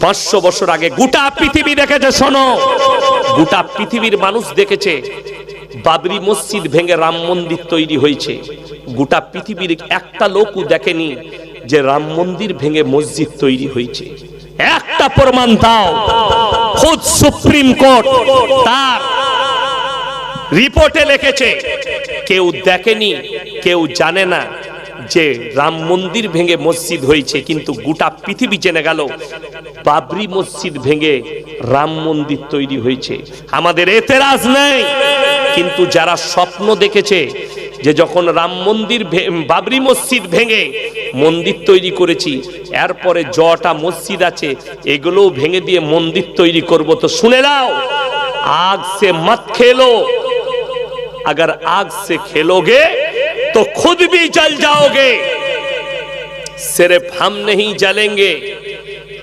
500 বছর আগে গোটা পৃথিবী দেখেছে। শোনো, গোটা পৃথিবীর মানুষ দেখেছে বাবরি মসজিদ ভেঙে রাম মন্দির তৈরি হয়েছে। গোটা পৃথিবীর একটা লোকও দেখেনি যে রাম মন্দির ভেঙে মসজিদ তৈরি হয়েছে। একটা প্রমাণ দাও। খুদ সুপ্রিম কোর্ট তার রিপোর্টে লিখেছে কেউ দেখেনি, কেউ জানে না যে রাম মন্দির ভেঙে মসজিদ হয়েছে, কিন্তু গোটা পৃথিবী জেনে গেল বাবরি মসজিদ ভেঙে রাম মন্দির তৈরি হয়েছে। আমাদের এতেরাজ নেই, কিন্তু যারা স্বপ্ন দেখেছে যে যখন রাম মন্দির বাবরি মসজিদ ভেঙে মন্দির তৈরি করেছি, এরপরে যটা মসজিদ আছে এগুলোও ভেঙে দিয়ে মন্দির তৈরি করব, তো শুনে নাও, आग से मत खेलो, अगर आग से खेलोगे तो खुद भी जल जाओगे, सिर्फ हम नहीं जलेंगे।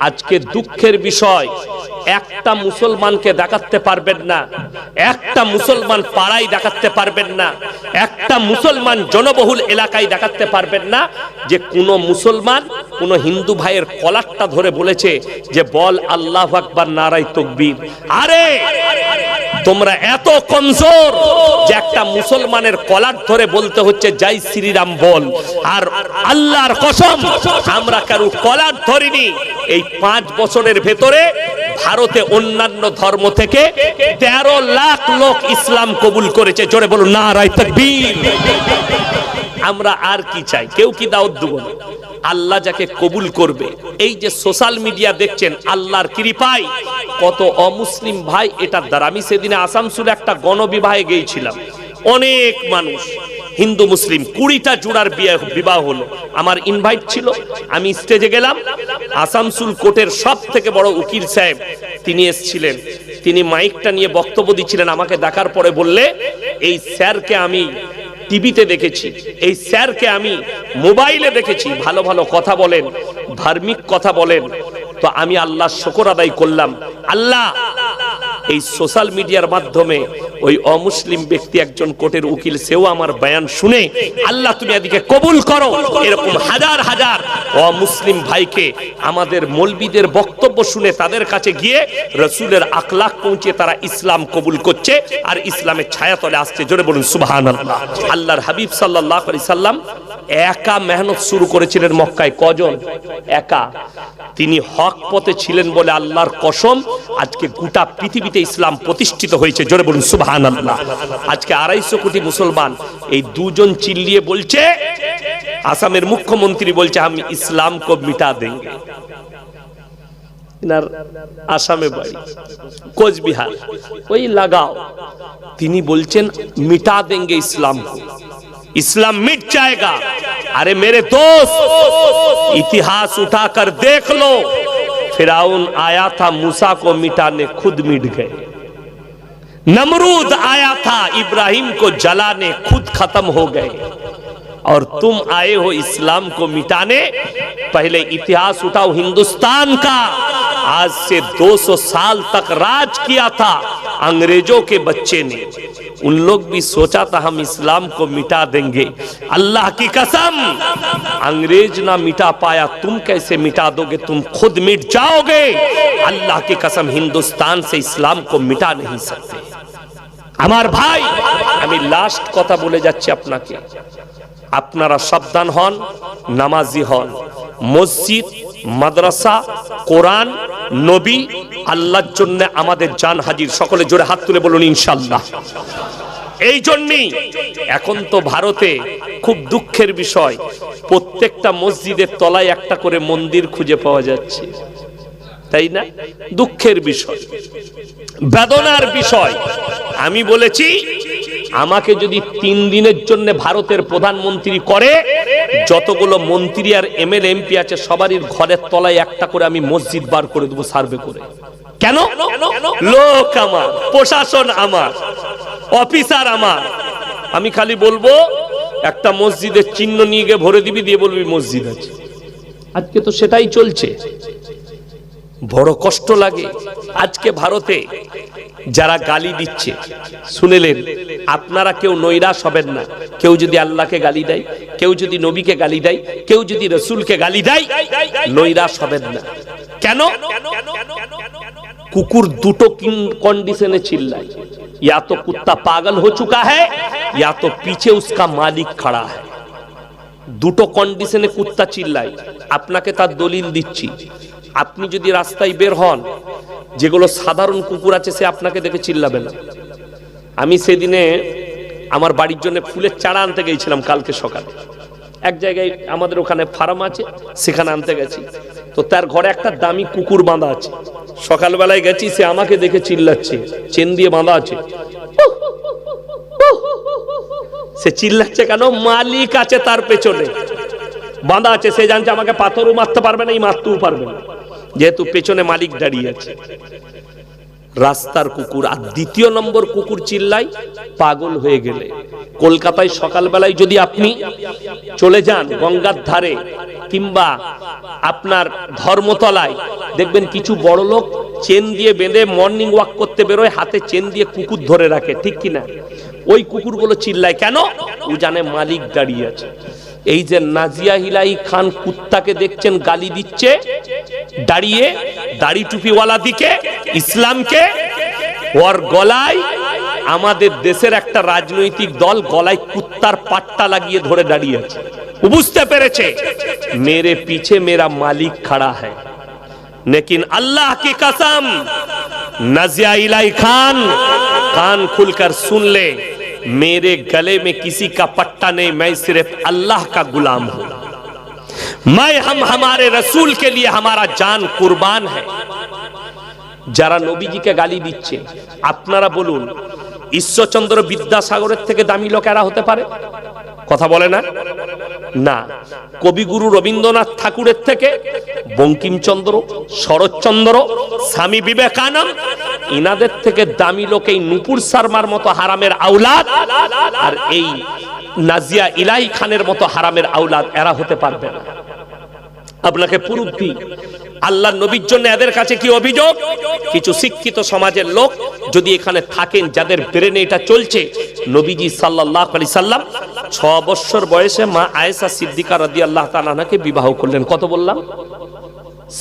आज के दुखेर विषय একটা মুসলমানকে দেখাতে পারবেন না, একটা মুসলমান পাড়ায় দেখাতে পারবেন না, একটা মুসলমান জনবহুল এলাকায় দেখাতে পারবেন না যে কোন মুসলমান কোন হিন্দু ভাইয়ের কলারটা ধরে বলেছে যে বল আল্লাহু আকবার নারায়ে তাকবীর। আরে তোমরা এত কমজোর যে একটা মুসলমানের কলার ধরে বলতে হচ্ছে জয় শ্রীরাম বল, আর আল্লাহর কসম আমরা কারো কলার ধরিনি। এই 5 বছরের ভেতরে ভারতে অন্যান্য ধর্ম থেকে 13 লাখ লোক ইসলাম কবুল করেছে। জোরে বলুন নারায়ে তাকবীর। আমরা আর কি চাই? কেউ কি দাওয়াত দেব না? আল্লাহ যাকে কবুল করবে। এই যে সোশ্যাল মিডিয়া দেখছেন, আল্লাহর কৃপায় কত অমুসলিম ভাই এটার দ্বারা। আমি সেদিনে আসানসোলে একটা গণবিবাহে গিয়েছিলাম, অনেক মানুষ হিন্দু মুসলিম 20টা জোড়ার বিবাহ হলো। আমার ইনভাইট ছিল, আমি স্টেজে গেলাম। আসানসোল কোর্টের সব থেকে বড় উকিল সাহেব তিনি এসেছিলেন, তিনি মাইকটা নিয়ে বক্তব্য দিচ্ছিলেন। আমাকে দেখার পরে বললে, এই স্যারকে আমি টিভিতে দেখেছি, এই স্যারকে আমি মোবাইলে দেখেছি, ভালো ভালো কথা বলেন, ধার্মিক কথা বলেন। তো আমি আল্লাহর শুকর আদায় করলাম, আল্লাহ এই সোশ্যাল মিডিয়ার মাধ্যমে ওই অমুসলিম ব্যক্তি একজন কোর্টের উকিল, সেও আমার বয়ান শুনে আল্লাহ তুমি এদিকে কবুল করো। এরকম হাজার হাজার অমুসলিম ভাইকে আমাদের মৌলবীদের বক্তব্য শুনে তাদের কাছে গিয়ে রাসূলের আখলাক পৌঁছে তারা ইসলাম কবুল করছে আর ইসলামের ছায়াতলে আসছে। জোরে বলুন সুবহানাল্লাহ। আল্লাহর হাবিব সাল্লাল্লাহু আলাইহি সাল্লাম একা মেহনত শুরু করেছিলেন মক্কায়। কজন? একা। তিনি হক পথে ছিলেন বলে আল্লাহর কসম আজকে গোটা পৃথিবীতে ইসলাম প্রতিষ্ঠিত হয়েছে। জোরে বলুন সুবহানাল্লাহ। আজকে 250 কোটি মুসলমান, এই দুজন চিল্লিয়ে বলছে, আসামের মুখ্যমন্ত্রী বলছে আমি ইসলাম কো মিটা দেंगे। ইনার আসামে বাড়ি, কোচবিহার, ওই লাগাও। তিনি বলছেন মিটা দেंगे ইসলাম को, इस्लाम मिट जाएगा। अरे मेरे दोस्त, इतिहास उठाकर देख लो, फिराउन आया था मूसा को मिटाने, खुद मिट गए। नमरूद आया था इब्राहिम को जलाने, खुद खत्म हो गए। और तुम आए हो इस्लाम को मिटाने। पहले इतिहास उठाओ हिंदुस्तान का, आज से 200 साल तक राज किया था अंग्रेजों के बच्चे ने। उन लोग भी सोचा था हम इस्लाम को मिटा देंगे। अल्लाह की कसम, अंग्रेज ना मिटा पाया, तुम कैसे मिटा दोगे? तुम खुद मिट जाओगे। अल्लाह की कसम, हिंदुस्तान से इस्लाम को मिटा नहीं सकते। আমার ভাই, আমি লাস্ট কথা বলে যাচ্ছি আপনাকে, আপনারা সাবধান হন, নামাজি হন। মসজিদ, মাদ্রাসা, কোরআন, নবী, আল্লাহর জন্য আমাদের জান হাজির। সকলে জোরে হাত তুলে বলুন ইনশাআল্লাহ। এই জন্যই এখন তো ভারতে খুব দুঃখের বিষয়, প্রত্যেকটা মসজিদের তলায় একটা করে মন্দির খুঁজে পাওয়া যাচ্ছে, তাই না? দুঃখের বিষয়, বেদনার বিষয়। আমি বলেছি আমাকে যদি 3 দিনের জন্য ভারতের প্রধানমন্ত্রী করে, যতগুলো মন্ত্রী আর এমএলএ এমপি আছে সবারই ঘরের তলায় একটা করে আমি মসজিদ বার করে দেবো সার্ভে করে। কেন? লোক আমার, প্রশাসন আমার, অফিসার আমার। আমি খালি বলবো একটা মসজিদের চিহ্ন নিয়ে গিয়ে ভরে দিবি, দিয়ে বলবি মসজিদ আছে। আজকে তো সেটাই চলছে। বড় কষ্ট লাগে। আজকে ভারতে যারা গালি দিচ্ছে, শুনেলেন, আপনারা কেউ নৈরাশ হবেন না। কেউ যদি আল্লাহকে গালি দেয়, কেউ যদি নবীকে গালি দেয়, কেউ যদি রাসূলকে গালি দেয়, নৈরাশ হবেন না। কেন? কুকুর দুটো कंडीशने चिल्लाए, या तो कुत्ता पागल हो चुका है या तो पीछे उसका मालिक खड़ा है। দুটো কন্ডিশনে কুত্তা চিল্লায়। আপনাকে তার দলিল দিচ্ছি। আপনি যদি রাস্তায় বের হন, যেগুলো সাধারণ কুকুর আছে সে আপনাকে দেখে চিল্লাবে না। আমি সেদিনে আমার বাড়ির জন্য ফুলের চারা আনতে গিয়েছিলাম কালকে সকালে। এক জায়গায় আমাদের ওখানে ফার্ম আছে, সেখানে আনতে গেছি। তো তার ঘরে একটা দামি কুকুর বাঁধা আছে। সকালবেলায় গেছি, সে আমাকে দেখে চিল্লাচ্ছে, চেন দিয়ে বাঁধা আছে। সে চিল্লাচ্ছে কেন? মালিক আছে তার পেছনে, বাঁধা আছে। সে জানছে আমাকে পাথরও মারতে পারবে না, এই মারতেও পারবে না, যেহেতু পেছনে মালিক দাঁড়িয়ে আছে। রাস্তার কুকুর। আর দ্বিতীয় নম্বর কুকুর চিল্লাই পাগল হয়ে গেলে। কলকাতায় সকালবেলায় যদি আপনি চলে যান গঙ্গার ধারে কিংবা আপনার ধর্মতলায়, দেখবেন কিছু বড় লোক চেন দিয়ে বেঁধে মর্নিং ওয়াক করতে বেরোয়, হাতে চেন দিয়ে কুকুর ধরে রাখে, ঠিক কিনা? ওই কুকুরগুলো চিল্লায় কেন? ও জানে মালিক দাঁড়িয়ে আছে। এই যে নাজিয়া ইলাহি খান কুত্তাকে দেখছেন গালি দিচ্ছে দাঁড়িয়ে, দাড়ি টুপিওয়ালা দিকে, ইসলামকে, ওর গলায় আমাদের দেশের একটা রাজনৈতিক দল গলায় কুত্তার পাট্টা লাগিয়ে ধরে দাঁড়িয়ে আছে। ও বুঝতে পেরেছে মেরে পিছে মেরা মালিক खड़ा है। लेकिन अल्लाह की कसम, नाजिया इलाही खान कान खुलकर सुन ले, मेरे गले में किसी का पट्टा नहीं, मैं सिर्फ अल्लाह का गुलाम हूं। मैं हमारे रसूल के लिए हमारा जान कुर्बान है। যারা নবীজিকে গালি দিচ্ছে, আপনারা বলুন ঈশ্বরচন্দ্র বিদ্যাসাগরের থেকে দামি লোক এরা হতে পারে? কথা বলে না? না। কবিগুরু রবীন্দ্রনাথ ঠাকুরের থেকে বঙ্কিমচন্দ্র, শরৎচন্দ্র, স্বামী বিবেকানন্দ, ইনাদের থেকে দামি লোক এই নুপুর শর্মার মতো হারামের আওলাদ আর এই নাজিয়া ইলাহি খানের মতো হারামের আওলাদ এরা হতে পারবে না। আপনাকে প্রুফ দিই। আল্লাহ নবীর জন্য এদের কাছে কি অভিযোগ? কিছু শিক্ষিত সমাজের লোক যদি এখানে থাকেন, যাদের ব্রেনে এটা চলছে, নবীজি সাল্লাল্লাহু আলাইহি সাল্লাম 6 বছর বয়সে মা আয়েশা সিদ্দিকা রাদিয়াল্লাহু তাআলা আনহাকে বিবাহ করলেন। কত বললাম?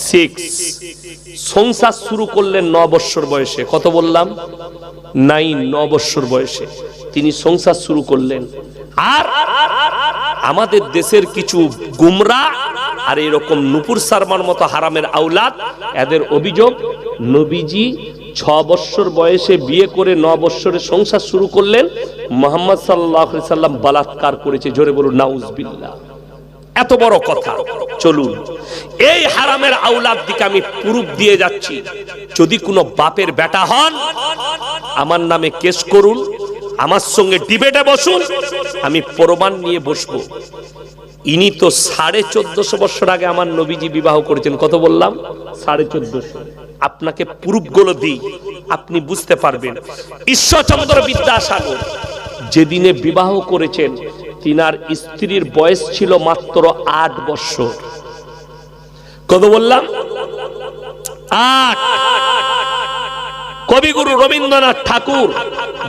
6। সংসার শুরু করলেন 9 বছর বয়সে। কত বললাম? 9 বছর বয়সে তিনি সংসার শুরু করলেন। আর আমাদের দেশের কিছু গুমরা আর এরকম নুপুর শর্মার মতো হারামের আওলাদ, এদের অভিযোগ নবীজি 6 বছর বয়সে বিয়ে করে 9 বছরে সংসার শুরু করলেন, মুহাম্মদ সাল্লাল্লাহু আলাইহি সাল্লাম বলাৎকার করেছে। জোরে বলুন নাউজুবিল্লাহ। এত বড় কথা। চলুন এই হারামের আওলাদ দিকে আমি প্রুফ দিয়ে যাচ্ছি। যদি কোনো বাপের বেটা হন, আমার নামে কেস করুন, আমার সঙ্গে ডিবেটে বসুন, আমি প্রমাণ নিয়ে বসবো। ইনি তো 1450 বছর আগে আমার নবীজি বিবাহ করেছেন। কত বললাম? 1450। আপনাকে প্রুফগুলো দিই, আপনি বুঝতে পারবেন। ঈশ্বরচন্দ্র বিদ্যাসাগর যেদিনে বিবাহ করেছেন, তিনার স্ত্রীর বয়স ছিল মাত্র 8 বছর। কত বললাম? 8। কবিগুরু রবীন্দ্রনাথ ঠাকুর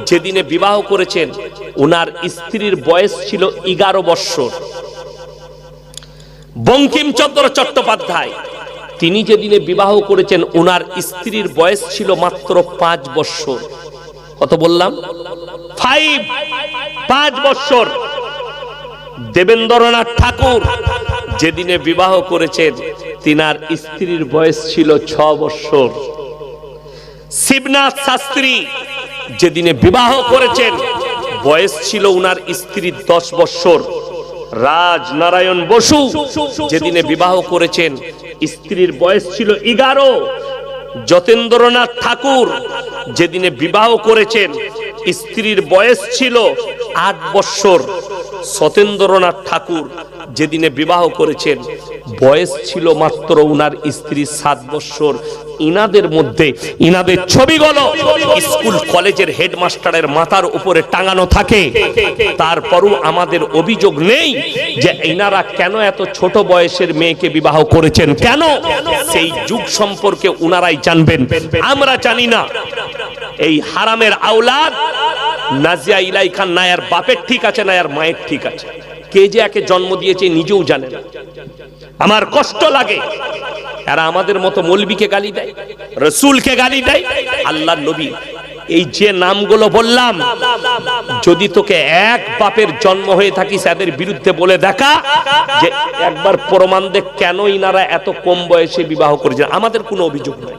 যেদিনে বিবাহ করেছেন, ওনার স্ত্রীর বয়স ছিল 11 বছর। বঙ্কিমচন্দ্র চট্টোপাধ্যায় তিনি যেদিনে বিবাহ করেছেন, ওনার স্ত্রীর বয়স ছিল মাত্র 5 বছর। কত বললাম? 5 বছর। দেবেন্দ্রনাথ ঠাকুর যেদিনে বিবাহ করেছেন, তিনার স্ত্রীর বয়স ছিল 6 বছর। শিবনাথ শাস্ত্রী যেদিনে বিবাহ করেছেন, বয়স ছিল উনার স্ত্রীর 10 বছর। রাজনারায়ণ বসু যেদিনে বিবাহ করেছেন, স্ত্রীর বয়স ছিল 11। যতীন্দ্রনাথ ঠাকুর যেদিনে বিবাহ করেছেন, স্ত্রীর বয়স ছিল 8 বছর। সতেন্দ্রনাথ ঠাকুর যেদিনে বিবাহ করেছেন, বয়স ছিল মাত্র উনার স্ত্রীর 7 বছর। ইনাদের মধ্যে ইনাদের ছবিগুলো স্কুল কলেজের হেডমাস্টারের মাথার উপরে টাঙানো থাকে। তারপরও আমাদের অভিযোগ নেই যে ইনারা কেন এত ছোট বয়সের মেয়েকে বিবাহ করেছেন। কেন? সেই যুগ সম্পর্কে উনারাই জানবেন, আমরা জানি না। এই হারামের আওলাদ নাজিয়া ইলাহি খান না এর বাপের ঠিক আছে না এর মায়ের ঠিক আছে। কে যে একে জন্ম দিয়েছে নিজেও জানে না। আমার কষ্ট লাগে এরা আমাদের মতো মৌলবীকে গালি দেয়, রাসূলকে গালি দেয়, আল্লাহর নবী। এই যে নামগুলো বললাম, যদি তোকে এক বাপের জন্ম হয়ে থাকিস এদের বিরুদ্ধে বলে দেখা যে একবার প্রমাণ দে কেন ইনারা এত কম বয়সে বিবাহ করেছেন। আমাদের কোনো অভিযোগ নাই,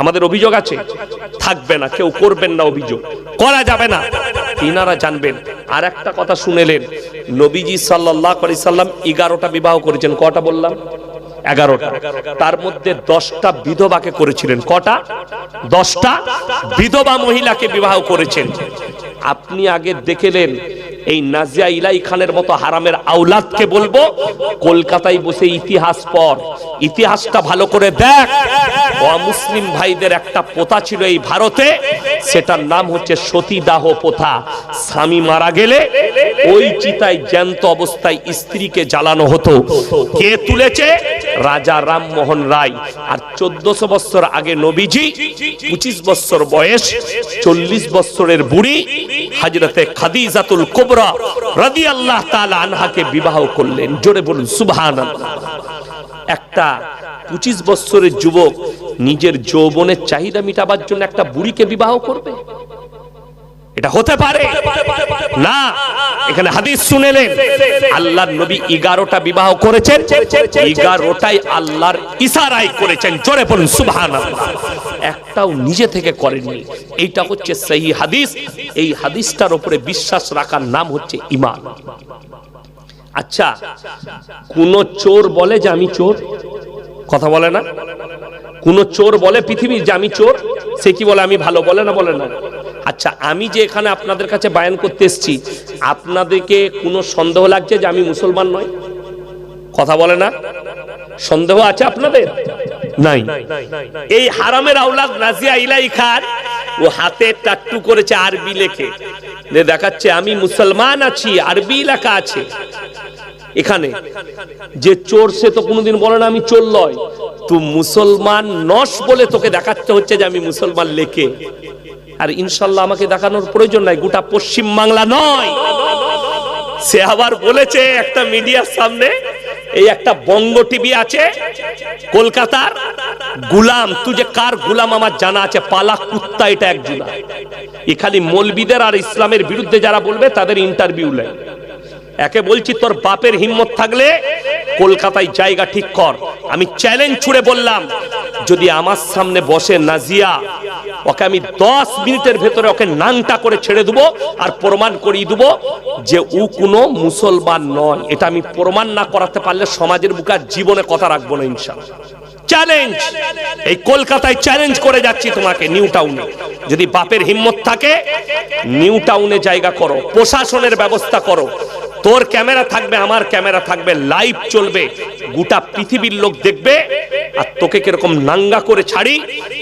আমাদের অভিযোগ আছে, থাকবে না, কেউ করবেন না, অভিযোগ করা যাবে না, ইনারা জানবেন। আর একটা কথা শুনেলেন, নবীজি সাল্লাল্লাহু আলাইহি সাল্লাম 11টা বিবাহ করেছেন। কটা বললাম? 11টা। তার মধ্যে 10টা বিধবাকে করেছিলেন। কটা? 10টা বিধবা মহিলাকে বিবাহ করেছেন। আপনি আগে দেখেলেন এই নাজিয়া ইলাই খানের মতো হারামের আওলাদকে বলবো কলকাতায় বসে ইতিহাস পড়, ইতিহাসটা ভালো করে দেখ। অমুসলিম ভাইদের একটা প্রথা ছিল এই ভারতে, সেটার নাম হচ্ছে সতীদাহ প্রথা। স্বামী মারা গেলে ওই চিতায় জ্যান্ত অবস্থায় স্ত্রীকে জ্বালানো হতো। কে তুলেছে? রাজা রামমোহন রায়। আর 1400 বছর আগে নবীজি 25 বছর বয়স, 40 বছরের বুড়ি হযরতে খাদিজাতুল কুবরা রাদিয়াল্লাহু তাআলা আনহাকে বিবাহ করলেন। জোরে বলুন সুবহানাল্লাহ। একটা 25 বছরের যুবক নিজের যৌবনের চাহিদা মিটাবার জন্য একটা বুড়িকে বিবাহ করবে? এটা হতে পারে না। এখানে হাদিস শুনেলেন, আল্লাহর নবী 11টা বিবাহ করেছেন, 11টাই আল্লাহর ইশারায় করেছেন। জোরে বলুন সুবহানাল্লাহ। একটাও নিজে থেকে করেননি। এইটা হচ্ছে সহিহ হাদিস। এই হাদিসটার উপরে বিশ্বাস রাখার নাম হচ্ছে ঈমান। আচ্ছা, কোন চোর বলে যে আমি চোর? কথা বলে না? কোন চোর বলে পৃথিবীর যে আমি চোর? সে কি বলে আমি ভালো? বলে না? বলে না? আচ্ছা, আমি যে এখানে আপনাদের কাছে বায়ান করতে এসেছি, আপনাদেরকে কোনো সন্দেহ লাগছে যে আমি মুসলমান নই? কথা বলে না? সন্দেহ আছে আপনাদের? নাই। এই হারামের আওলাদ নাজিয়া ইলাই খান, ও হাতে টাট্টু করেছে আরবি লেখে, দেখাচ্ছে আমি মুসলমান আছি, আরবি লেখা আছে এখানে। যে চোর সে তো কোনোদিন বলে না আমি চোর নয়। তুই মুসলমান নস বলে তোকে দেখাতে হচ্ছে যে আমি মুসলমান লেখে। আর ইনশাল্লাহ আমাকে দেখানোর প্রয়োজন নাই, গোটা পশ্চিম বাংলা নয়। সে আবার বলেছে একটা মিডিয়ার সামনে, এই একটা বঙ্গ টিভি আছে কলকাতার, গুলাম, তুই যে কার গুলাম আমার জানা আছে, পালা কুত্তা, এটা একজন। এখানে মৌলবীদের আর ইসলামের বিরুদ্ধে যারা বলবে তাদের ইন্টারভিউ নেয়। একে বলছি, তোর বাপের হিম্মত থাকলে কলকাতায় জায়গা ঠিক কর। আমি চ্যালেঞ্জ ছুড়ে বললাম, যদি আমার সামনে বসে নাজিয়া, ওকে আমি 10 মিনিটের ভেতরে ওকে নাংটা করে ছেড়ে দেবো আর প্রমাণ করিয়ে দেবো যে ও কোনো মুসলমান নয়। এটা আমি প্রমাণ না করাতে পারলে সমাজের বুকে জীবনে কথা রাখবো না ইনশাআল্লাহ। চ্যালেঞ্জ, এই কলকাতায় চ্যালেঞ্জ করে যাচ্ছি তোমাকে, নিউ টাউনে। যদি বাপের হিম্মত থাকে নিউ টাউনে জায়গা করো, প্রশাসনের ব্যবস্থা করো, তোর ক্যামেরা থাকবে, আমার ক্যামেরা থাকবে, লাইভ চলবে, গোটা পৃথিবীর লোক দেখবে। আর তোকে কিরকম নাঙ্গা করে ছাড়ি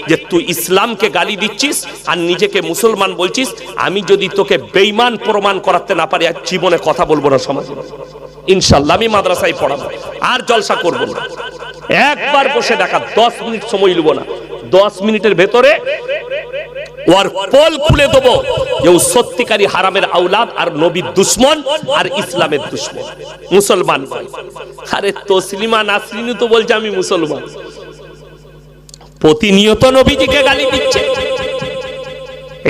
যে তুই ইসলামকে গালি দিচ্ছিস আর নিজেকে মুসলমান বলছিস। আমি যদি তোকে বেঈমান প্রমাণ করাতে না পারি, আর জীবনে কথা বলবো না সমাজে ইনশাআল্লাহ। আমি মাদ্রাসায় পড়াবো, আর জলসা করবো না। একবার বসে দেখা, 10 মিনিট সময় নেব না, 10 মিনিটের ভেতরে ওর পোল খুলে দেবো যে ও সত্যিকারী হারামের আওলাদ আর নবীর দুশ্মন আর ইসলামের দুশ্মন, মুসলমান নয়। আরে তসলিমা নাসরিন তো বলছে আমি মুসলমান, প্রতিনিয়ত নবীজিকে গালি দিচ্ছে।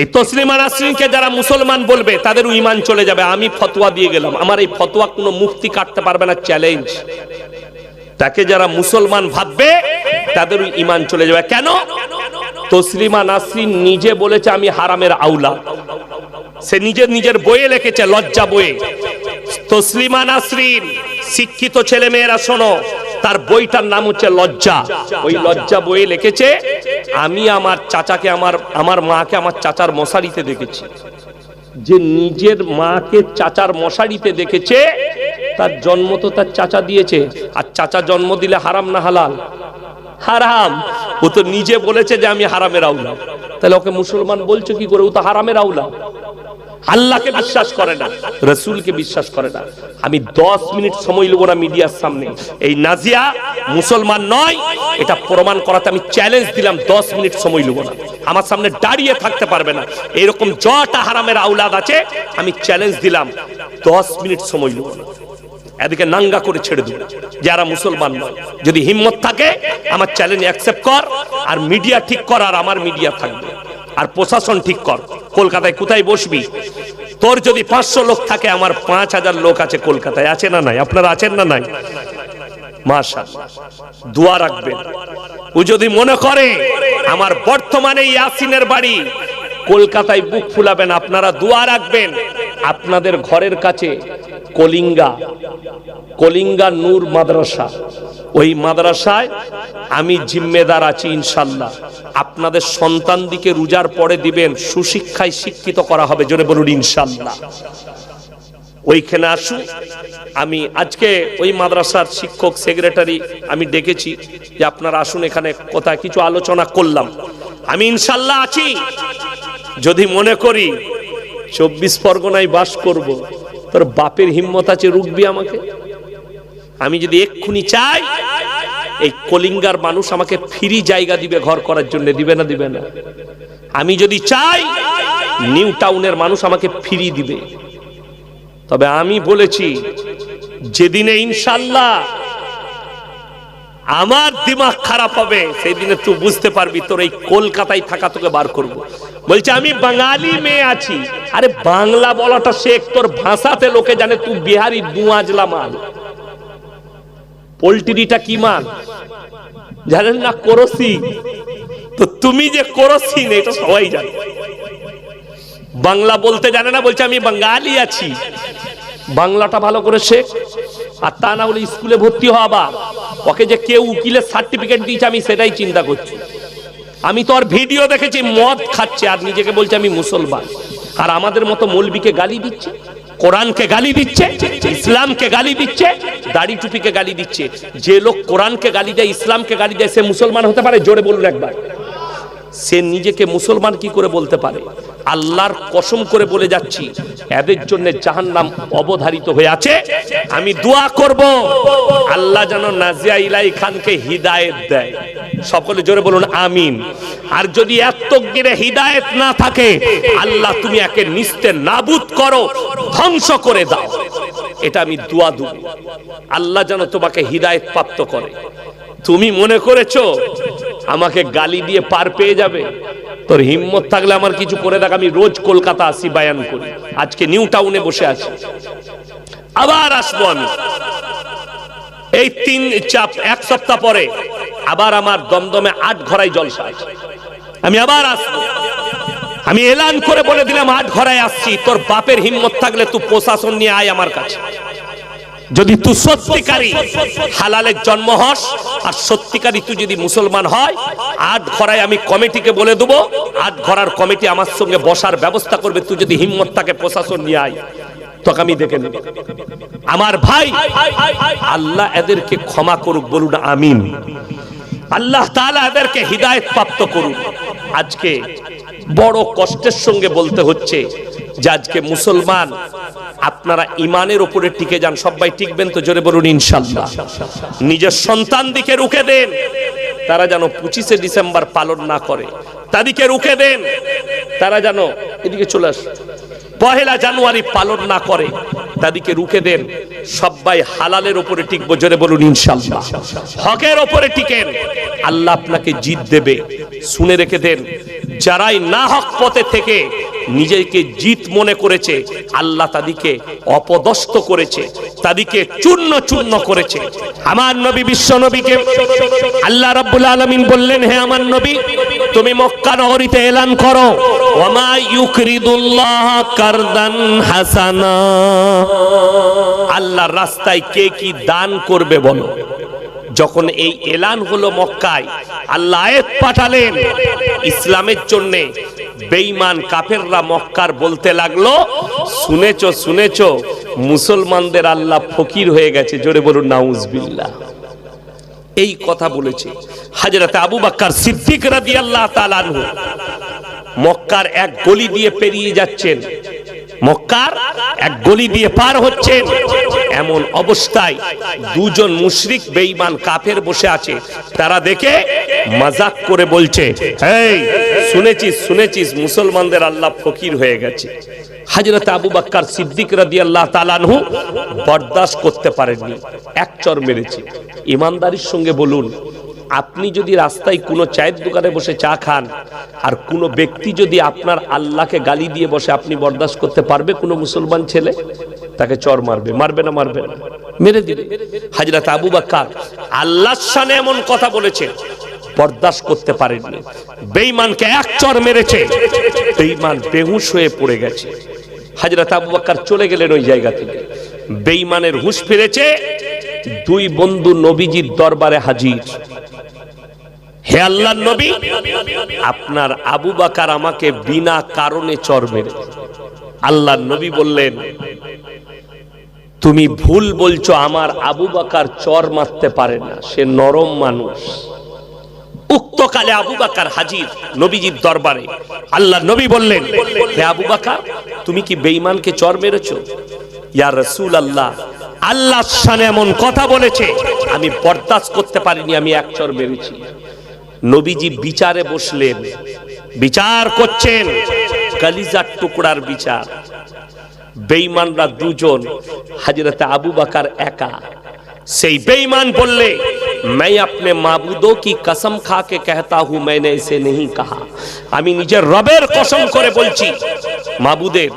এই তসলিমা নাসরিনকে যারা মুসলমান বলবে তাদের ঈমান চলে যাবে। আমি ফতোয়া দিয়ে গেলাম, আমার এই ফতোয়া কোনো মুফতি কাটতে পারবে না, চ্যালেঞ্জ। তাকে যারা মুসলমান ভাববে তাদের ঈমান চলে যাবে। কেন? তসলিমা নাসরিন নিজে বলেছে আমি হারামের আওলাদ। সে নিজের বইয়ে লিখেছে, লজ্জা বইয়ে। তসলিমা নাসরিন, শিক্ষিত ছেলে মেয়েরা শোনো, তার বইটার নাম হচ্ছে লজ্জা। ওই লজ্জা বইয়ে লিখেছে, আমি আমার চাচাকে, আমার মাকে আমার চাচার মশারিতে দেখেছি। যে নিজের মাকে চাচার মশারিতে দেখেছে, তার জন্ম তো তার চাচা দিয়েছে। আর চাচা জন্ম দিলে হারাম না হালাল? হারাম। ও তো নিজে বলেছে যে আমি হারামের আওলাদ, তাহলে ওকে মুসলমান বলছো কি করে? ও তো হারামের আওলাদ। আল্লাহকে বিশ্বাস করে না, রাসূলকে বিশ্বাস করে না। আমি 10 মিনিট সময় নেব না মিডিয়ার সামনে। এই নাজিয়া মুসলমান নয় এটা প্রমাণ করাতে আমি চ্যালেঞ্জ দিলাম, 10 মিনিট সময় নেব না। আমার সামনে দাঁড়িয়ে থাকতে পারবে না। এরকম যটা হারামের আওলাদ আছে আমি চ্যালেঞ্জ দিলাম, 10 মিনিট সময় নেব না। এদিকে নাঙ্গা করে ছেড়ে দেব যারা মুসলমান নয়। যদি হিম্মত থাকে আমার চ্যালেঞ্জ অ্যাকসেপ্ট কর, আর মিডিয়া ঠিক কর, আর আমার মিডিয়া থাকবে, আর প্রশাসন ঠিক কর। কলকাতায় কোথায় বসবি? তোর যদি 500 লোক থাকে, আমার 5000 লোক আছে কলকাতায়, আছে না নাই? আপনারা আছেন না নাই? মাশাআল্লাহ, দোয়া রাখবেন। ও যদি মনে করে আমার বর্তমানে ইয়াসিনের বাড়ি কলকাতায়, বুক ফুলাবেন, আপনারা দোয়া রাখবেন। আপনাদের ঘরের কাছে কলিঙ্গা নূর মাদ্রাসা, ওই মাদ্রাসায় আমি জিম্মেদার আছি ইনশাল্লাহ। আপনাদের সন্তান দিকে রোজার পরে দিবেন, সুশিক্ষায় শিক্ষিত করা হবে, জোরে বলুন ইনশাল্লাহ। ওইখানে আসুন। আমি আজকে ওই মাদ্রাসার শিক্ষক সেক্রেটারি আমি ডেকেছি যে আপনারা আসুন, এখানে কোথায় কিছু আলোচনা করলাম। আমি ইনশাল্লাহ আছি। যদি মনে করি 24 পরগনায় বাস করব, তোর বাপের হিম্মত আছে রুখবি আমাকে? আমি যদি এক্ষুনি চাই, এই কলিঙ্গার মানুষ আমাকে ফ্রি জায়গা দিবে ঘর করার জন্য, দিবে না? দিবে না? আমি যদি চাই, নিউ টাউনের মানুষ আমাকে ফ্রি দিবে। তবে আমি বলেছি, যেদিনে ইনশাল্লাহ আমার দিমাগ খারাপ হবে, সেই দিনে তুই বুঝতে পারবি তোর এই কলকাতায় থাকা তোকে বার করব। বলছে আমি বাঙালি মেয়ে আছি। আরে বাংলা বলাটা শেখ, তোর ভাষাতে লোকে জানে তুই বিহারি দুয়াজলা মাল। পোল্ট্রিটা কি মাল জানেন না? করসি। তো তুমি যে করসি না, এটা সবাই জানে। বাংলা বলতে জানে না, বলছে আমি বাঙালি আছি। বাংলাটা ভালো করে শেখ, আর তা না হলে স্কুলে ভর্তি হওয়া। ওকে যে কেউ উকিলের সার্টিফিকেট দিয়েছে, আমি সেটাই চিন্তা করছি। আমি তো আর ভিডিও দেখেছি মদ খাচ্ছে, আর নিজেকে বলছে আমি মুসলমান। আর আমাদের মতো মৌলবীকে গালি দিচ্ছে, কোরআনকে গালি দিচ্ছে, ইসলামকে গালি দিচ্ছে, দাড়ি টুপিকে গালি দিচ্ছে। যে লোক কোরআনকে গালি দেয়, ইসলামকে গালি দেয়, সে মুসলমান হতে পারে? জোরে বলুন একবার। সে নিজেকে মুসলমান কি করে বলতে পারে? আল্লাহর কসম করে বলে যাচ্ছি, এদের জন্য জাহান্নাম অবধারিত হয়ে আছে। আমি দোয়া করব আল্লাহ যেন নাজিয়া ইলাই খানকে হিদায়েত দেয়। সকলে জোরে বলুন আমিন। আর যদি এতগিরে হিদায়েত না থাকে, আল্লাহ তুমি একে নিস্তে নাবুদ করো, ধ্বংস করে দাও। এটা আমি দোয়া দেব, আল্লাহ যেন তোমাকে হিদায়েত প্রাপ্ত করে। তুমি মনে করেছো আমাকে গালি দিয়ে পার পেয়ে যাবে? তোর হিম্মত থাকলে আমার কিছু করে দেখ। আমি রোজ কলকাতা আসি, বায়ান করি। আজকে নিউ টাউনে বসে আছি, আবার আসবো আমি। এই 1 সপ্তাহ পরে আবার আমার দমদমে 8 ঘরায় জলসা আছে, আমি আবার আসবো। আমি এলান করে বলে দিলাম 8 ঘরায় আসছি। তোর বাপের হিম্মত থাকলে তুই প্রশাসন নিয়ে আয় আমার কাছে। যদি তুই সত্যিকারী হালালের জন্ম হস, আর সত্যিকারী তুই যদি মুসলমান হয়, 8 ঘরায় আমি কমিটিকে বলে দেবো, 8 ঘরার কমিটি আমার সঙ্গে বসার ব্যবস্থা করবে। তুই যদি হিম্মত থাকে প্রশাসন নিয়ে আয়, তোকে আমি দেখে নেব। আমার ভাই, আল্লাহ এদেরকে ক্ষমা করুক, বলুন আমিন। আল্লাহ তাআলা এদেরকে হিদায়েত প্রাপ্ত করুন। আজকে বড় কষ্টের সঙ্গে বলতে হচ্ছে যে আজকে মুসলমান, আপনারা ইমানের উপরে টিকে যান। সবাই টিকবেন তো? জোরে বলুন ইনশাআল্লাহ। নিজের সন্তান দিকে রুখে দেন, তারা যেন 25শে ডিসেম্বর পালন না করে। তাদেরকে রুখে দেন, তারা যেন এদিকে চলে আসে 1 জানুয়ারি পালন না করে। তাদেরকে রুখে দেন। সবাই হালালের উপরে টিকবো, জোরে বলুন ইনশাআল্লাহ। হকের উপরে টিকেন, আল্লাহ আপনাকে জিত দেবে। শুনে রেখে দেন, যারাই না হক পথে থেকে নিজেকে জিত মনে করেছে, আল্লাহ তাদেরকে অপদস্থ করেছে, তাদেরকে চূর্ণ চূর্ণ করেছে। আমার নবী, বিশ্ব নবীকে আল্লাহ রাব্বুল আলামিন বললেন, হে আমার নবী, তুমি মক্কা নগরীতে এলান করো, ওয়ামা ইউকরিদুল্লাহ কারদান হাসানা। আল্লাহর রাস্তায় কে কি দান করবে বলো। যখন এই এলান হলো মক্কায়, আল্লাহ আয়াত পাঠালেন ইসলামের জন্য। বেঈমান কাফেররা মক্কার বলতে লাগলো, শুনেছো শুনেছো, মুসলমানদের আল্লাহ ফকির হয়ে গেছে। জোরে বলুন নাউজুবিল্লাহ। এই কথা বলেছে হযরত আবু বকর সিদ্দিক রাদিয়াল্লাহু তাআলা আনহু। মক্কার এক গলি দিয়ে পেরিয়ে যাচ্ছেন, মক্কার এক গলি দিয়ে পার হচ্ছেন, এমন অবস্থায় দুজন মুশরিক বেঈমান কাফের বসে আছে। তারা দেখে মজাক করে বলছে, এই শুনেছিস মুসলমানদের আল্লাহ ফকির হয়ে গেছে। হযরত আবু বকর সিদ্দিক রাদিয়াল্লাহু তাআলা আনহু বরদাস্ত করতে পারেননি, এক চর মেরেছে। ইমানদারির সঙ্গে বলুন, আপনি যদি রাস্তায় কোনো চায়ের দোকানে বসে চা খান আর কোনো ব্যক্তি যদি আপনার আল্লাহকে গালি দিয়ে বসে, আপনি বরদাস্ত করতে পারবে? কোনো মুসলমান ছেলে তাকে চর মারবে না? মেরে দিবে। হযরত আবু বকর আল্লাহর শানে এমন কথা বলেছেন, বরদাস্ত করতে পারেননি। বেঈমানকে এক চর মেরেছে, বেঈমান বেহুশ হয়ে পড়ে গেছে। হযরত আবু বকর চলে গেলেন ওই জায়গা থেকে। বেঈমানের হুঁশ ফিরেছে, দুই বন্ধু নবীজির দরবারে হাজির। হে আল্লাহর নবী, আপনার আবু বকর আমাকে বিনা কারণে চর মেরে। আল্লাহর নবী বললেন, তুমি ভুল বলছো, আমার আবু বকর চর মারতে পারে না, সে নরম মানুষ। উক্তকালে আবু বকর হাজির নবীজির দরবারে। আল্লাহর নবী বললেন, হে আবু বকর, তুমি কি বেঈমানকে চর মেরেছো? ইয়া রাসূলুল্লাহ, আল্লাহর শানে এমন কথা বলেছে, আমি বরদাস্ত করতে পারিনি, আমি এক চর মেরেছি। নবীজি বিচারে বসলেন, বিচার করছেন, কলিজার টুকরার বিচার। বেঈমানরা দুজন, হযরত আবু বকর একা। সেই বেঈমান বললে, मैं अपने माबूदों की कसम खा के कहता हूं मैंने इसे नहीं कहा, আমি নিজের রবের কসম করে বলছি, মাবুদের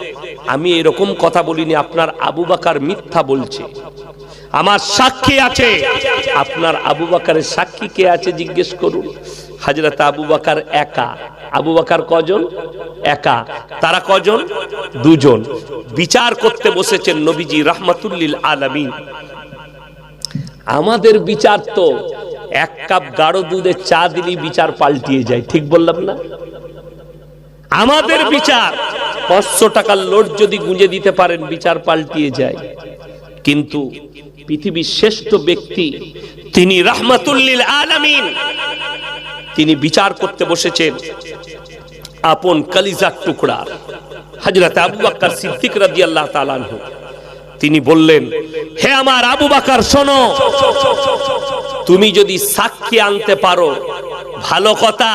আমি এরকম কথা বলিনি। আপনার আবু বকর মিথ্যা বলছে, আমার সাক্ষী আছে। আপনার আবু বকরের সাক্ষী কে আছে জিজ্ঞেস করুন। হযরত আবু বকর একা। আবু বকর কজন? একা। তারা কজন? দুজন। বিচার করতে বসেছেন নবীজি রাহমাতুল লিল আলামিন। আমাদের বিচার তো এক কাপ গাঢ় দুধে চা দিলেই বিচার পাল্টিয়ে যায়, ঠিক বললাম না? আমাদের বিচার 500 টাকার লোড যদি গুঁজে দিতে পারেন, বিচার পাল্টিয়ে যায়। কিন্তু পৃথিবীর শ্রেষ্ঠ ব্যক্তি, তিনি রাহমাতুল লিল আলামিন, তিনি বিচার করতে বসেছেন আপন কলিজার টুকরা হযরত আবু বকর সিদ্দিক রাদিয়াল্লাহু তাআলা আনহু। তিনি বললেন, হে আমার আবু বকর, শোনো, তুমি যদি সাক্ষী আনতে পারো ভালো কথা,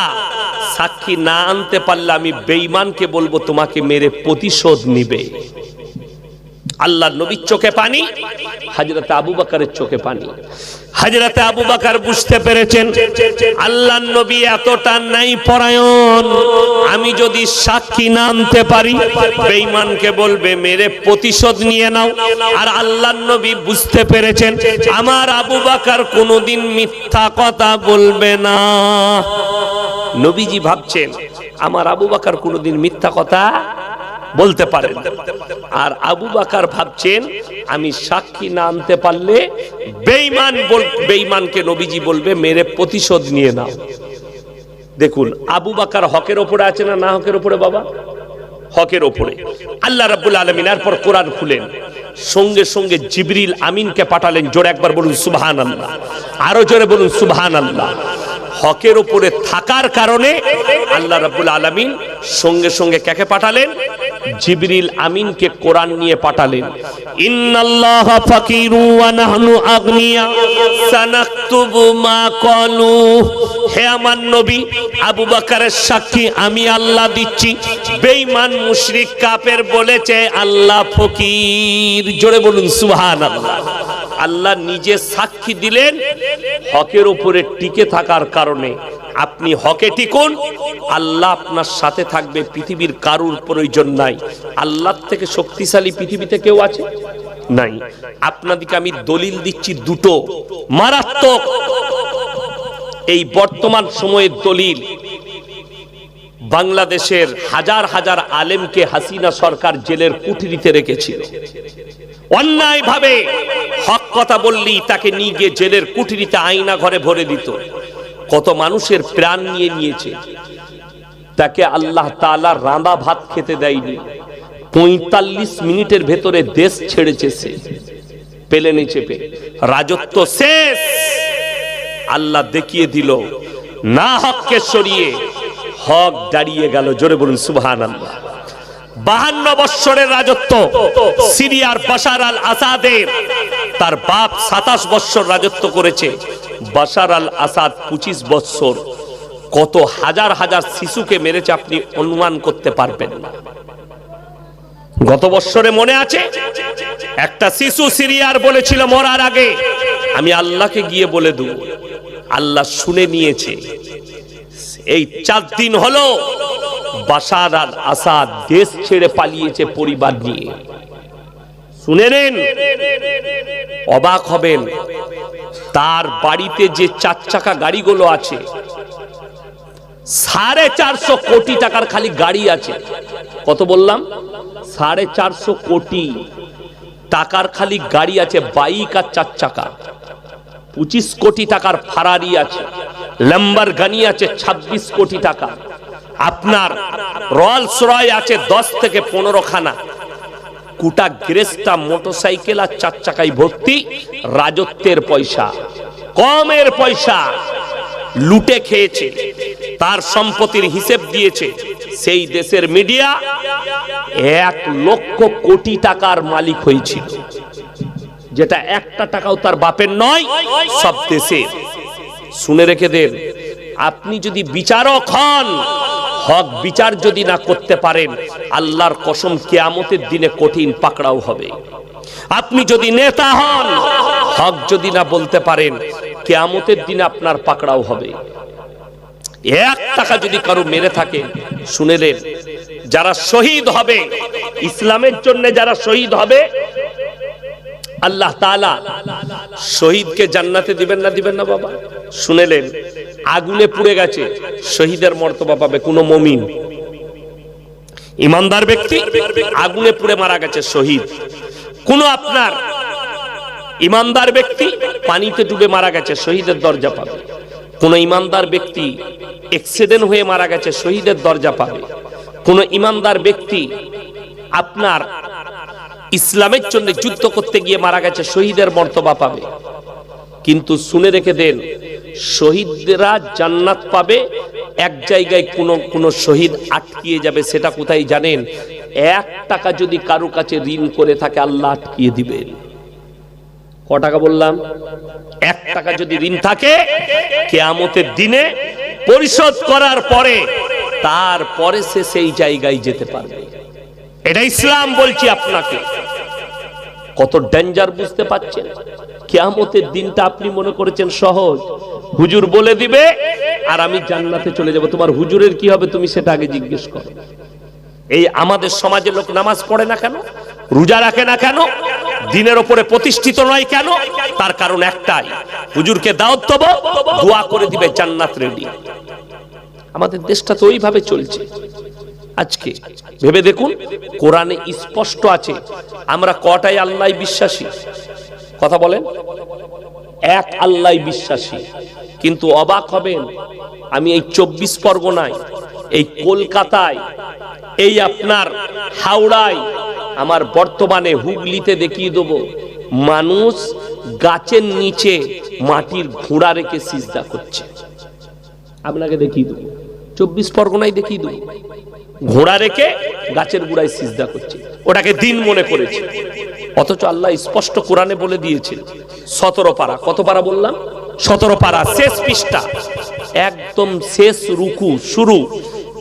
সাক্ষী না আনতে পারলে আমি বেঈমানকে বলবো তোমাকে মেরে প্রতিশোধ নিবে। আল্লাহর নবীর চোখে পানি, হযরত আবু বকরের চোখে পানি। হযরত আবু বকর বুঝতে পেরেছেন আল্লাহর নবী এতটা নাই পরায়ণ, আমি যদি সাক্ষী না আনতে পারি বেঈমানকে বলবে মেরে প্রতিশোধ নিয়ে নাও। আর আল্লাহর নবী বুঝতে পেরেছেন আমার আবু বকর কোনোদিন মিথ্যা কথা বলবে না। নবীজি ভাবছেন আমার আবু বকর কোনোদিন মিথ্যা কথা বলতে পারেন। আর আবু বকর ভাবছেন আমি সাক্ষী না আনতে পারলে বেঈমানকে নবীজি বলবে মেরে প্রতিশোধ নিয়ে নাও। দেখুন আবু বকর হকের উপরে আছে না হকের উপরে? বাবা, হকের উপরে। আল্লাহ রাব্বুল আলামিন এরপর কোরআন খুলেন, সঙ্গে সঙ্গে জিবরিল আমিনকে পাঠালেন। জোরে একবার বলুন সুবহানাল্লাহ, আরো জোরে বলুন সুবহানাল্লাহ। হকের উপরে থাকার কারণে আল্লাহ রাব্বুল আলামিন সঙ্গে সঙ্গে কাকে পাঠালেন? জিবরিল আমিনকে কোরআন নিয়ে পাঠালেন। ইন্নাল্লাহা ফাকিরু ওয়া নাহনু আগনিয়া সানাকতুবু মা ক্বালু। হে আমার নবী, আবু বকরের সাক্ষী আমি আল্লাহ দিচ্ছি, বেঈমান মুশরিক কাফের বলেছে আল্লাহ ফকির। জোরে বলুন সুবহানাল্লাহ। আল্লাহ নিজে সাক্ষী দিলেন হকের উপরে টিকে থাকার কারণে। আপনি হকে টিকুন, আল্লাহ আপনার সাথে থাকবে, পৃথিবীর কারুর প্রয়োজন নাই। আল্লাহর থেকে শক্তিশালী পৃথিবীতে কেউ আছে? নাই। আপনাদেরকে আমি দলিল দিচ্ছি দুটো মারাত্মক, এই বর্তমান সময়ের দলিল। বাংলাদেশের হাজার হাজার আলেমকে হাসিনা সরকার জেলের কুঠরিতে রেখেছিল। অন্যায় ভাবে হক কথা বললি তাকে নিয়ে গিয়ে জেলের কুঠরিতে আয়না ঘরে ভরে দিত। কত মানুষের প্রাণ নিয়ে নিয়েছে। তাকে আল্লাহ তাআলা রাঁধা ভাত খেতে দেয়নি। 45 মিনিটের ভেতরে দেশ ছেড়েছে সে, প্লেনে চেপে। রাজত্ব শেষ। আল্লাহ দেখিয়ে দিল না হককে সরিয়ে হক দাঁড়িয়ে গেল। জোরে বলুন সুবহানাল্লাহ। 52 বৎসরের রাজত্ব সিরিয়ার বাশার আল আসাদের। তার বাপ 27 বৎসর রাজত্ব করেছে। বাশার আল আসাদ 25 বৎসর। কত হাজার হাজার শিশুকে মেরেছে আপনি অনুমান করতে পারবেন না। গত বৎসরে মনে আছে একটা শিশু সিরিয়ার বলেছিল মরার আগে আমি আল্লাহকে গিয়ে বলে দেব। আল্লাহ শুনে নিয়েছে। এই 4 দিন হলো বাশার আল আসাদ দেশ ছেড়ে পালিয়েছে পরিবার নিয়ে। শুনে নেন, অবাক হবেন। তার বাড়িতে যে 4 চাকা গাড়িগুলো আছে 450 কোটি টাকার খালি গাড়ি আছে। কত বললাম? 450 কোটি টাকার খালি গাড়ি আছে, বাইক আর 4 চাকা। 25 কোটি টাকার ফারারি আছে, ল্যাম্বরগিনি আছে 26 কোটি টাকা। আপনার রোলস রয় আছে 10 থেকে 15 খানা। কোটা গ্রেসটা মোটরসাইকেল আর 4 চাকায় ভর্তি। রাজত্বের পয়সা, কমের পয়সা লুটে খেয়েছে। তার সম্পত্তির হিসেব দিয়েছে সেই দেশের মিডিয়া। 1 লক্ষ কোটি টাকার মালিক হয়েছিল, যেটা একটা টাকাও তার বাপের নয়, সব দেশের। শুনে রেখে দেন, আপনি যদি বিচারক হন, হক বিচার যদি না করতে পারেন, আল্লাহর কসম কিয়ামতের দিনে কঠিন পাকড়াও হবে। আপনি যদি নেতা হন, হক যদি না বলতে পারেন, কিয়ামতের দিনে আপনার পাকড়াও হবে। 1 টাকা যদি কারো মেরে থাকে, শুনেলেন, যারা শহীদ হবে ইসলামের জন্য, যারা শহীদ হবে আল্লাহ তাআলা শহীদকে জান্নাতে দিবেন না? দিবেন না বাবা? শুনেলেন, আগুনে পুড়ে গেছে, শহীদের মর্তবা পাবে কোন মুমিন? ইমানদার ব্যক্তি আগুনে পুড়ে মারা গেছে, শহীদ। কোন আপনার ইমানদার ব্যক্তি পানিতে ডুবে মারা গেছে, শহীদের দরজা পাবে। কোন ইমানদার ব্যক্তি অ্যাক্সিডেন্ট হয়ে মারা গেছে, শহীদের দরজা পাবে। কোন ইমানদার ব্যক্তি আপনার ইসলামের জন্য যুদ্ধ করতে গিয়ে মারা গেছে, শহীদের মর্তবা পাবে। কিন্তু শুনে রেখে দেন, শহীদরা জান্নাত পাবে, এক জায়গায় কোন শহীদ আটকিয়ে যাবে। সেটা কোথায় জানেন? 1 টাকা যদি কারো কাছে ঋণ করে থাকে, আল্লাহ আটকিয়ে দিবেন। ক টাকা বললাম? 1 টাকা যদি ঋণ থাকে, কিয়ামতের দিনে পরিশোধ করার পরে তারপরে সে সেই জায়গায় যেতে পারবে। এটা ইসলাম বলছি আপনাকে। কত ডেঞ্জার বুঝতে পাচ্ছেন? কিয়ামতের দিনটা আপনি মনে করেছেন সহজ, হুজুর বলে দিবে আর আমি জান্নাতে চলে যাব। তোমার হুজুরের কি হবে তুমি সেটা আগে জিজ্ঞেস করো। এই আমাদের সমাজের লোক নামাজ পড়ে না কেন, রোজা রাখে না কেন, দিনের উপরে প্রতিষ্ঠিত নয় কেন? তার কারণ একটাই, হুজুরকে দাওয়াত দেব, দোয়া করে দিবে, জান্নাত রেডি। আমাদের দেশটা তো ওইভাবে চলছে। আজকে ভেবে দেখুন, কোরআনে স্পষ্ট আছে আমরা কটাই আল্লাহ বিশ্বাসী? কথা বলেন, এক আল্লাহ বিশ্বাসী। কিন্তু অবাক হবেন, আমি এই 24 পরগনায়, এই কলকাতায়, এই আপনার হাওড়ায়, আমার বর্তমানে হুগলিতে দেখিয়ে দেব, মানুষ গাছের নিচে মাটির ঘোড়া রেখে সিজদা করছে। আপনাকে দেখিয়ে দেব, 24 পরগনায় দেখিয়ে দেব, ঘোড়া রেখে গাছের গোড়ায় সিজদা করছে। ওটাকে দিন মনে করেছে। অথচ আল্লাহ স্পষ্ট কোরআনে বলে দিয়েছেন, 17 পারা। কত পারা বললাম? 17 পারা, শেষ পৃষ্ঠা, একদম শেষ রুকু শুরু।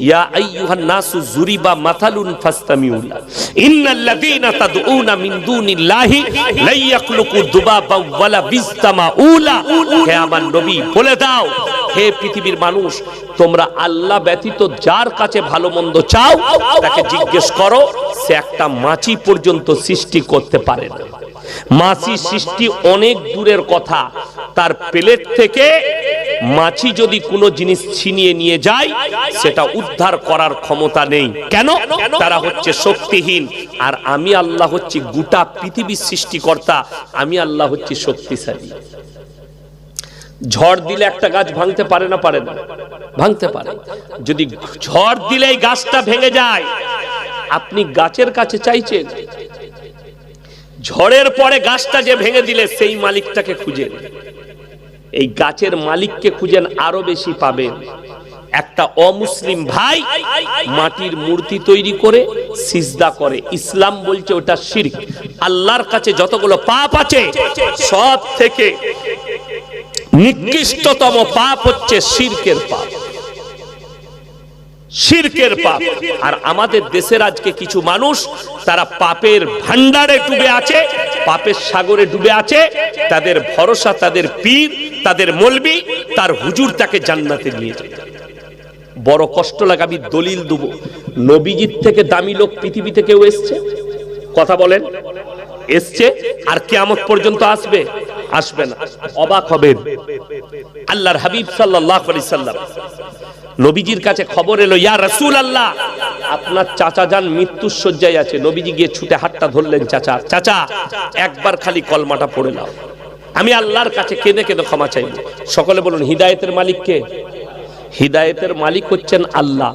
ইয়া আইয়ুহান নাসু যুরিবা মাথালুন ফাসতামিউ লা ইন্নাল্লাযীনা তাদউনা মিন দুনিল্লাহি লা ইয়াখলুকু যুবাবা ওয়ালা বিসতামাউলা। হে আমার নবী বলে দাও, হে পৃথিবীর মানুষ, তোমরা আল্লাহ ব্যতীত যার কাছে ভালো মন্দ চাও তাকে জিজ্ঞেস করো, সে একটা মাছি পর্যন্ত সৃষ্টি করতে পারে না। মাছি সৃষ্টি অনেক দূরের কথা, তার প্লেট থেকে মাছি যদি কোনো জিনিস ছিনিয়ে নিয়ে যায়, সেটা উদ্ধার করার ক্ষমতা নেই। কেন? তারা হচ্ছে শক্তিহীন, আর আমি আল্লাহ হচ্ছি গোটা পৃথিবীর সৃষ্টিকর্তা। আমি আল্লাহ হচ্ছি শক্তিশালী। ঝড় দিলে একটা গাছ ভাঙতে পারে না? পারে না? ভাঙতে পারে। যদি ঝড় দিলেই গাছটা ভেঙে যায়, আপনি গাছের কাছে চাইছেন, ঝড়ের পরে গাছটা যে ভেঙে দিলে সেই মালিকটাকে খুঁজেন। এই গাছের মালিককে খুঁজেন, আরো বেশি পাবেন। একটা অমুসলিম ভাই মাটির মূর্তি তৈরি করে সিজদা করে, ইসলাম বলছে ওটা শিরক। আল্লাহর কাছে যতগুলো পাপ আছে সব থেকে নিকৃষ্টতম পাপ হচ্ছে শিরকের পাপ, শিরকের পাপ। আর আমাদের দেশের আজকে কিছু মানুষ তারা পাপের ভান্ডারে ডুবে আছে, পাপের সাগরে ডুবে আছে। তাদের ভরসা তাদের পীর, তাদের মলবি, তার হুজুর তাকে জান্নাতে নিয়ে যায়। বড় কষ্ট লাগে। আমি দলিল দেব, নবীজির থেকে দামি লোক পৃথিবীতে কেউ এসছে? কথা বলেন, এসছে? আর কিয়ামত পর্যন্ত আসবে? আসবে না। অবাক হবেন, আল্লাহর হাবিব সাল্লাল্লাহু আলাইহি সাল্লাম নবীজির কাছে খবর এলো, ইয়া রাসূলুল্লাহ, আপনার চাচা যান মৃত্যুর শয্যায় আছে। নবীজি গিয়ে ছুটে হাতটা ধরলেন, চাচা চাচা একবার খালি কলমাটা পড়ে নাও, আমি আল্লাহর কাছে কেঁদে কেঁদে ক্ষমা চাইব। সকলে বলুন, হিদায়েতের মালিক কে? হিদায়েতের মালিক হচ্ছেন আল্লাহ।